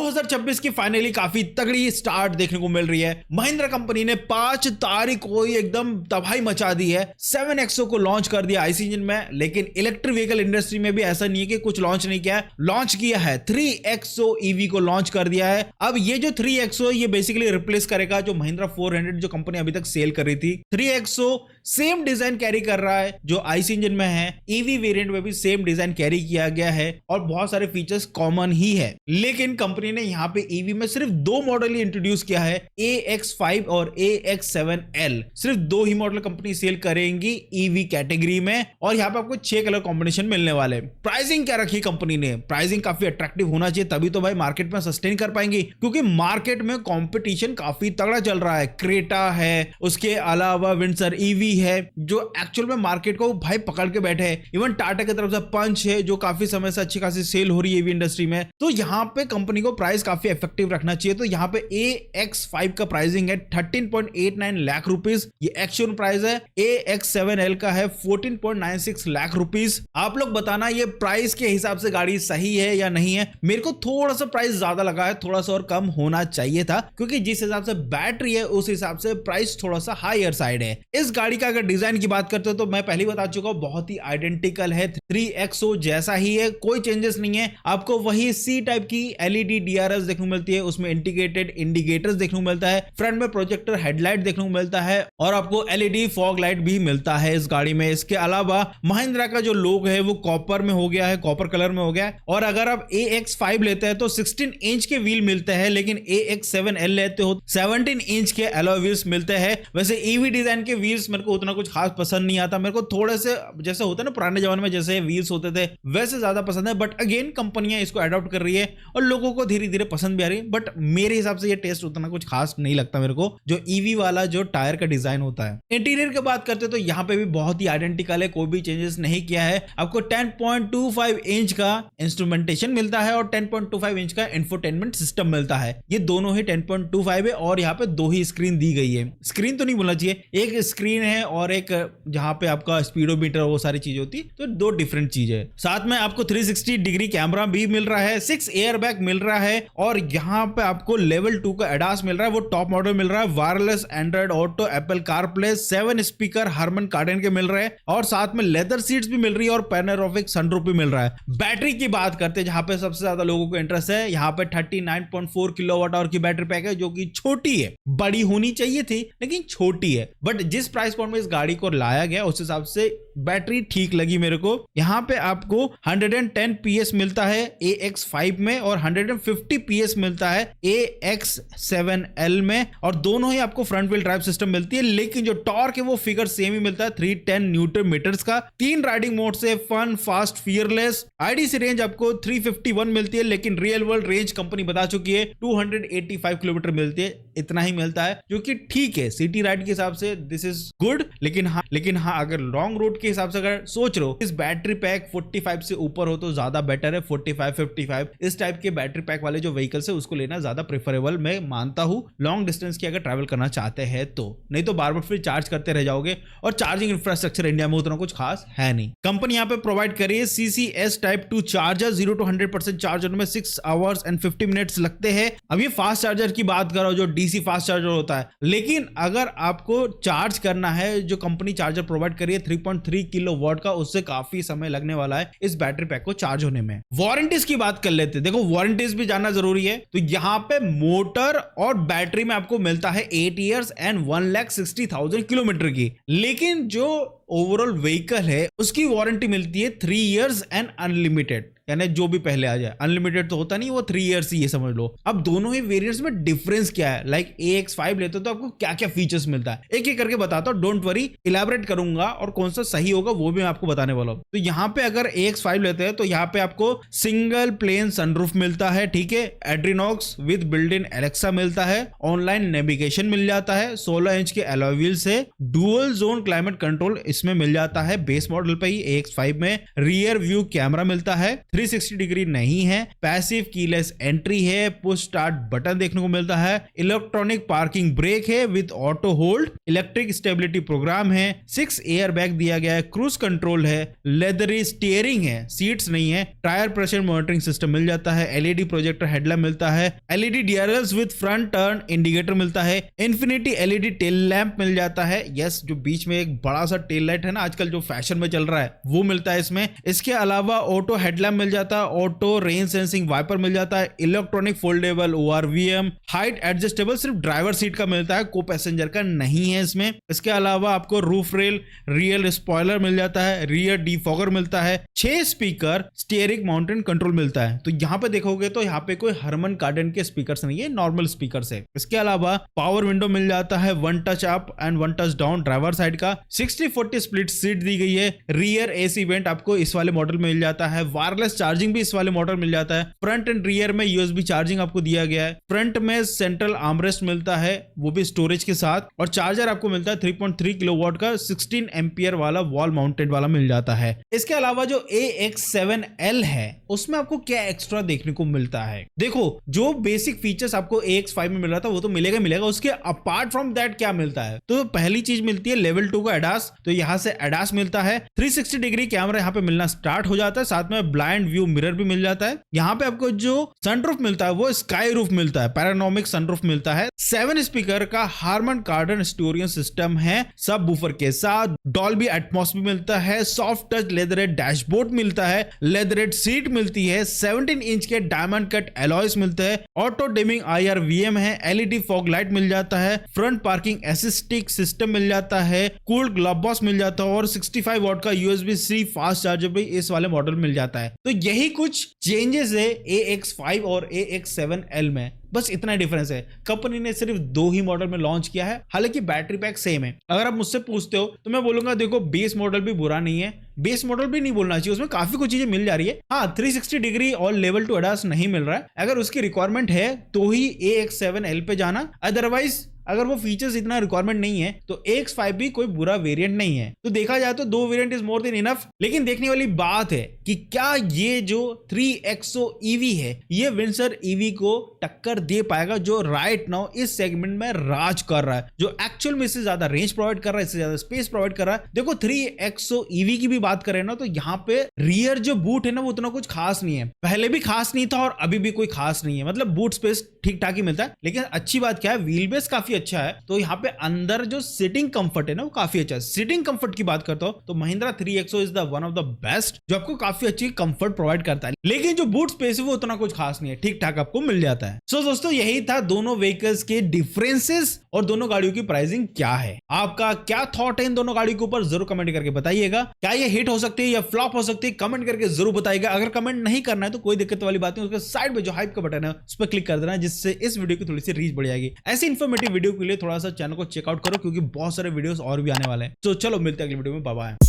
2026 की फाइनली काफी तगड़ी स्टार्ट देखने को मिल रही है। महिंद्रा कंपनी ने 5 तारीख को ही एकदम तबाही मचा दी है। 7XO को लॉन्च कर दिया आईसी इंजन में, लेकिन इलेक्ट्रिक व्हीकल इंडस्ट्री में भी ऐसा नहीं है कि कुछ लॉन्च नहीं किया है, लॉन्च किया है। 3XO ईवी को लॉन्च कर दिया है। अब ये जो 3XO ये बेसिकली रिप्लेस करेगा जो महिंद्रा 400 जो कंपनी अभी तक सेल कर रही थी। 3XO सेम डिजाइन कैरी कर रहा है जो आईसी इंजन में है, ईवी वेरिएंट में भी सेम डिजाइन कैरी किया गया है और बहुत सारे फीचर्स कॉमन ही है। लेकिन कंपनी ने यहां पे ईवी में सिर्फ 2 मॉडल ही इंट्रोड्यूस किया है, AX5 और AX7L। सिर्फ 2 ही मॉडल कंपनी सेल करेंगी ईवी कैटेगरी में और यहां पे आपको 6 कलर कॉम्बिनेशन मिलने वाले। प्राइसिंग क्या रखी कंपनी ने? प्राइसिंग काफी अट्रैक्टिव होना चाहिए, तभी तो भाई मार्केट में सस्टेन कर पाएंगे, क्योंकि मार्केट में कंपटीशन काफी तगड़ा चल रहा है। क्रेटा है, उसके अलावा विंडसर ईवी है जो एक्चुअल में मार्केट को भाई पकड़ के बैठे हैं। इवन टाटा की तरफ से पंच है जो काफी समय से अच्छी खासी सेल हो रही है ईवी इंडस्ट्री में। तो यहां पे कंपनी को प्राइस काफी इफेक्टिव रखना चाहिए। तो यहां पे AX5 का प्राइसिंग है 13.89 लाख रुपीस, ये एक्चुअल प्राइस है। AX7L का है 14.96 लाख रुपीस। आप लोग बताना ये प्राइस के हिसाब से गाड़ी सही है या नहीं है। मेरे को थोड़ा सा प्राइस ज्यादा लगा है, थोड़ा सा और कम होना चाहिए था, क्योंकि जिस हिसाब से बैटरी है उस हिसाब से प्राइस थोड़ा सा हायर साइड है। इस गाड़ी का अगर डिजाइन की बात करते हो तो मैं पहले बता चुका हूं बहुत ही आइडेंटिकल है, 3XO जैसा ही है, कोई चेंजेस नहीं है। आपको वही सी टाइप की LED DRS देखने को मिलती है, उसमें इंटीग्रेटेड इंडिकेटर्स देखने को मिलता है, फ्रंट में प्रोजेक्टर हेडलाइट देखने को मिलता है और आपको LED फॉग लाइट भी मिलता है इस गाड़ी में। इसके अलावा महिंद्रा का जो लोगो है वो कॉपर में हो गया है, कॉपर कलर में हो गया है। और अगर आप AX5 लेते हैं तो 16 इंच के व्हील मिलते हैं, लेकिन AX7L लेते हो 17 इंच के अलॉय व्हील्स मिलते हैं। वैसे ईवी डिजाइन के व्हील्स मेरे को उतना कुछ खास पसंद नहीं आता, मेरे को थोड़े से जैसे होता है ना पुराने जमाने में जैसे व्हील्स होते थे वैसे ज्यादा पसंद है। बट अगेन कंपनियां इसको अडॉप्ट कर रही है और लोगों को धीरे धीरे पसंद भी आ रही है। बट मेरे हिसाब से ये टेस्ट उतना कुछ खास नहीं लगता मेरे को, जो ईवी वाला जो टायर का डिजाइन होता है। इंटीरियर की बात करते तो यहाँ पे भी बहुत ही आइडेंटिकल है, कोई भी चेंजेस नहीं किया है। आपको 10.25 इंच का इंस्ट्रूमेंटेशन मिलता है और 10.25 इंच का इंफोटेनमेंट सिस्टम मिलता है। ये दोनों ही 10.25 है और यहाँ पे 2 ही स्क्रीन दी गई है। स्क्रीन तो नहीं बोलना चाहिए, एक स्क्रीन है और एक जहां पे आपका स्पीडोमीटर वो सारी चीज होती है, तो 2 डिफरेंट चीज है। साथ में आपको 360 डिग्री कैमरा भी मिल रहा है, 6 एयर बैग मिल रहा है और यहाँ पे आपको लेवल 2 का एडास मिल रहा है, वो टॉप मॉडल मिल रहा है। Wireless Android auto, Apple CarPlay, 7 speaker Harman कार्डेन के मिल रहे हैं और साथ में लेदर सीट्स भी मिल रही है और पैनोरामिक सनरूफ भी मिल रहा है। बैटरी की बात करते हैं जहां पे सबसे ज्यादा लोगों को इंटरेस्ट है, यहाँ पे 39.4 किलोवाट आवर की बैटरी पैक है, जो कि छोटी है, बड़ी होनी चाहिए थी लेकिन छोटी है। बट जिस प्राइस पॉइंट में इस गाड़ी को लाया गया उस हिसाब से बैटरी ठीक लगी मेरे को। यहाँ पे आपको 110 PS मिलता है AX5 में और 150 PS मिलता है AX7L में और दोनों ही आपको फ्रंट व्हील ड्राइव सिस्टम मिलती है, लेकिन जो टॉर्क है वो फिगर सेम ही मिलता है 310 न्यूटन मीटर्स का। 3 राइडिंग मोड से fun, fast, fearless. IDC range आपको 351 मिलती है, लेकिन रियल वर्ल्ड रेंज कंपनी बता चुकी है 285 किलोमीटर मिलती है, इतना ही मिलता है, जो कि ठीक है सिटी राइड के हिसाब से दिस इज गुड। लेकिन हाँ अगर लॉन्ग रूट के हिसाब से अगर सोच रहे हो इस बैटरी पैक 45 से ऊपर हो तो ज्यादा बेटर है। 45, 55 इस टाइप के बैटरी पैक वाले जो व्हीकल्स है उसको लेना ज्यादा प्रेफरेबल मैं मानता हूं, लॉन्ग डिस्टेंस की अगर ट्रैवल करना चाहते हैं तो। नहीं तो बार बार फिर चार्ज करते रह जाओगे और चार्जिंग इंफ्रास्ट्रक्चर इंडिया में उतना कुछ खास है नहीं। कंपनी यहाँ पे प्रोवाइड करी है CCS type 2 charger, 0 to 100% charge होने में 6 hours and 50 minutes लगते हैं। अब ये फास्ट चार्जर की बात करो जो DC फास्ट चार्जर होता है, लेकिन अगर आपको चार्ज करना है जो कंपनी चार्जर प्रोवाइड करी है 3.3 किलोवाट का, उससे काफी समय लगने वाला है इस बैटरी पैक को चार्ज होने में। वारंटीज की बात कर लेते हैं, देखो वारंटीज भी जानना जरूरी है। तो यहाँ पे मोटर और बैटरी में आपको मिलता है 8 years and 1,60,000 किलोमीटर की, लेकिन जो ओवरऑल व्हीकल है उसकी वारंटी मिलती है 3 years and अनलिमिटेड, यानी जो भी पहले आ जाए। अनलिमिटेड तो होता नहीं, वो 3 years ही, ये समझ लो। अब दोनों ही वेरिएंट्स में डिफरेंस क्या है, लाइक AX5 लेते हो तो आपको क्या क्या फीचर्स मिलता है, एक एक करके बताता हूं, डोंट वरी, इलैबोरेट करूंगा और कौन सा सही होगा वो भी मैं आपको बताने वाला हूं। तो यहाँ पे अगर AX5 लेते हैं तो यहाँ पे आपको सिंगल प्लेन सनरूफ मिलता है, ठीक है, एड्रीनॉक्स विद बिल्ट इन एलेक्सा मिलता है, ऑनलाइन नेविगेशन मिल जाता है, 16 इंच के अलॉय व्हील्स है, डुअल जोन क्लाइमेट कंट्रोल इसमें मिल जाता है बेस मॉडल पे ही AX5 में, रियर व्यू कैमरा मिलता है, 360 डिग्री नहीं है, पैसिव कीलेस एंट्री है, पुश स्टार्ट बटन देखने को मिलता है, इलेक्ट्रॉनिक पार्किंग ब्रेक है with auto hold, electric stability programme है, 6 एयर बैग दिया गया है, क्रूज कंट्रोल है, लेदरी स्टीयरिंग है, सीट्स नहीं है, टायर प्रेशर मॉनिटरिंग सिस्टम मिल जाता है, एलईडी प्रोजेक्टर हेडलैम्प मिलता है, LED DRLs with front turn indicator मिलता है, इन्फिनिटी एलईडी टेल लैंप मिल जाता है, यस जो बीच में एक बड़ा सा टेल लाइट है ना आजकल जो फैशन में चल रहा है वो मिलता है इसमें। इसके अलावा ऑटो हेडलैम्प मिल जाता है, ऑटो रेन सेंसिंग वाइपर मिल जाता है, electronic foldable ORVM, height adjustable सिर्फ ड्राइवर सीट का मिलता है, को पैसेंजर का नहीं है इसमें। इसके अलावा आपको रूफ रेल, रियल स्पॉइलर मिल जाता है, रियर डिफॉगर मिलता है, 6 स्पीकर, स्टीयरिंग माउंटेन कंट्रोल मिलता है। तो यहाँ पे देखोगे तो यहाँ पे कोई हरमन कार्डन के स्पीकर्स नहीं है, नॉर्मल स्पीकर्स है। इसके अलावा पावर विंडो मिल जाता है, 1 touch up and 1 touch down driver side का, 60-40 स्प्लिट सीट दी गई है, रियर एसी वेंट आपको इस वाले मॉडल में मिल जाता है, वायरलेस चार्जिंग भी इस वाले मॉडल मिल जाता है, फ्रंट एंड रियर में यूएसबी चार्जिंग आपको दिया गया है, फ्रंट में सेंट्रल आर्मरेस्ट मिलता है वो भी स्टोरेज के साथ, और चार्जर आपको मिलता है 3.3 किलोवाट का 16 एम्पियर वाला वॉल माउंटेड वाला मिल जाता है। इसके अलावा जो AX7L है उसमें आपको क्या एक्स्ट्रा देखने को मिलता है, देखो जो बेसिक फीचर्स आपको AX5 में मिल रहा था वो तो मिलेगा, उसके अपार्ट फ्रॉम दैट क्या मिलता है, तो पहली चीज मिलती है लेवल 2 का एडास, तो यहां से एडास मिलता है, 360 डिग्री कैमरा यहां पे मिलना स्टार्ट हो जाता है, साथ में ब्लाइंड व्यू मिरर भी मिल जाता है। यहां पे आपको जो सनरूफ मिलता है वो स्काई रूफ मिलता है, पैरानोमिक सनरूफ मिलता है, 7 स्पीकर का हार्मन कार्डन स्टोरियन सिस्टम है सब बूफर के साथ, डॉल्बी एटमॉस भी मिलता है, सॉफ्ट टच लेदरेट डैशबोर्ड मिलता है, लेदरेट सीट मिलती है, 17 इंच के डायमंड कट एलॉयस मिलते हैं, ऑटो डिमिंग IRVM है, एलईडी फॉग लाइट मिल जाता है, फ्रंट पार्किंग असिस्टिक सिस्टम मिल जाता है, कूल्ड ग्लव बॉक्स मिल जाता है, और 65 वॉट का USB-C फास्ट चार्जर भी इस वाले मॉडल मिल जाता है। तो यही कुछ चेंजेस है AX5 और AX7L में, बस इतना डिफरेंस है। कंपनी ने सिर्फ 2 ही मॉडल में लॉन्च किया है, हालांकि बैटरी पैक सेम है। अगर आप मुझसे पूछते हो तो मैं बोलूंगा देखो बेस मॉडल भी बुरा नहीं है, बेस मॉडल भी नहीं बोलना चाहिए, उसमें काफी कुछ चीजें मिल जा रही है। हाँ 360 डिग्री और लेवल 2 एडास नहीं मिल रहा है, अगर उसकी रिक्वायरमेंट है तो ही AX7L पे जाना, अदरवाइज अगर वो फीचर्स इतना रिक्वायरमेंट नहीं है तो AX5 भी कोई बुरा वेरिएंट नहीं है। तो देखा जाए तो 2 variant is more than enough. लेकिन देखने वाली बात है कि क्या ये जो 3XO EV है ये विंडसर EV को टक्कर दे पाएगा जो राइट नाउ इस सेगमेंट में राज कर रहा है, जो एक्चुअल में इससे ज्यादा रेंज प्रोवाइड कर रहा है, इससे ज्यादा स्पेस प्रोवाइड कर रहा है। देखो 3XO EV की भी बात करें ना तो यहाँ पे रियर जो बूट है ना वो उतना कुछ खास नहीं है, पहले भी खास नहीं था और अभी भी कोई खास नहीं है, मतलब बूट स्पेस ठीक ठाक ही मिलता है। लेकिन अच्छी बात क्या है, व्हील बेस काफी अच्छा है, तो यहाँ पे अंदर जो सिटिंग कंफर्ट है ना वो काफी अच्छा है। सिटिंग कंफर्ट की बात करता हूं तो Mahindra 3XO is the one of the best जो आपको काफी अच्छी कंफर्ट प्रोवाइड करता है, लेकिन जो बूट स्पेस है वो उतना कुछ खास नहीं है, ठीक ठाक आपको मिल जाता है। सो दोस्तों यही था दोनों व्हीकल्स के डिफरेंसेस और दोनों गाड़ियों की प्राइसिंग क्या है। आपका क्या थॉट है इन दोनों गाड़ियों के ऊपर जरूर कमेंट करके बताइएगा। क्या ये हिट हो सकती है या फ्लॉप हो सकती है, कमेंट करके जरूर बताइएगा। अगर कमेंट नहीं करना है तो कोई दिक्कत वाली बात नहीं, उसके साइड में जो हाइप का बटन है उस पर क्लिक कर देना, जिससे इस वीडियो की थोड़ी सी रीच बढ़ जाएगी। ऐसी इन्फॉर्मेटिव वीडियो के लिए थोड़ा सा चैनल को चेकआउट करो क्योंकि बहुत सारे वीडियोस और भी आने वाले हैं। तो चलो मिलते हैं अगली वीडियो में, बाय बाय।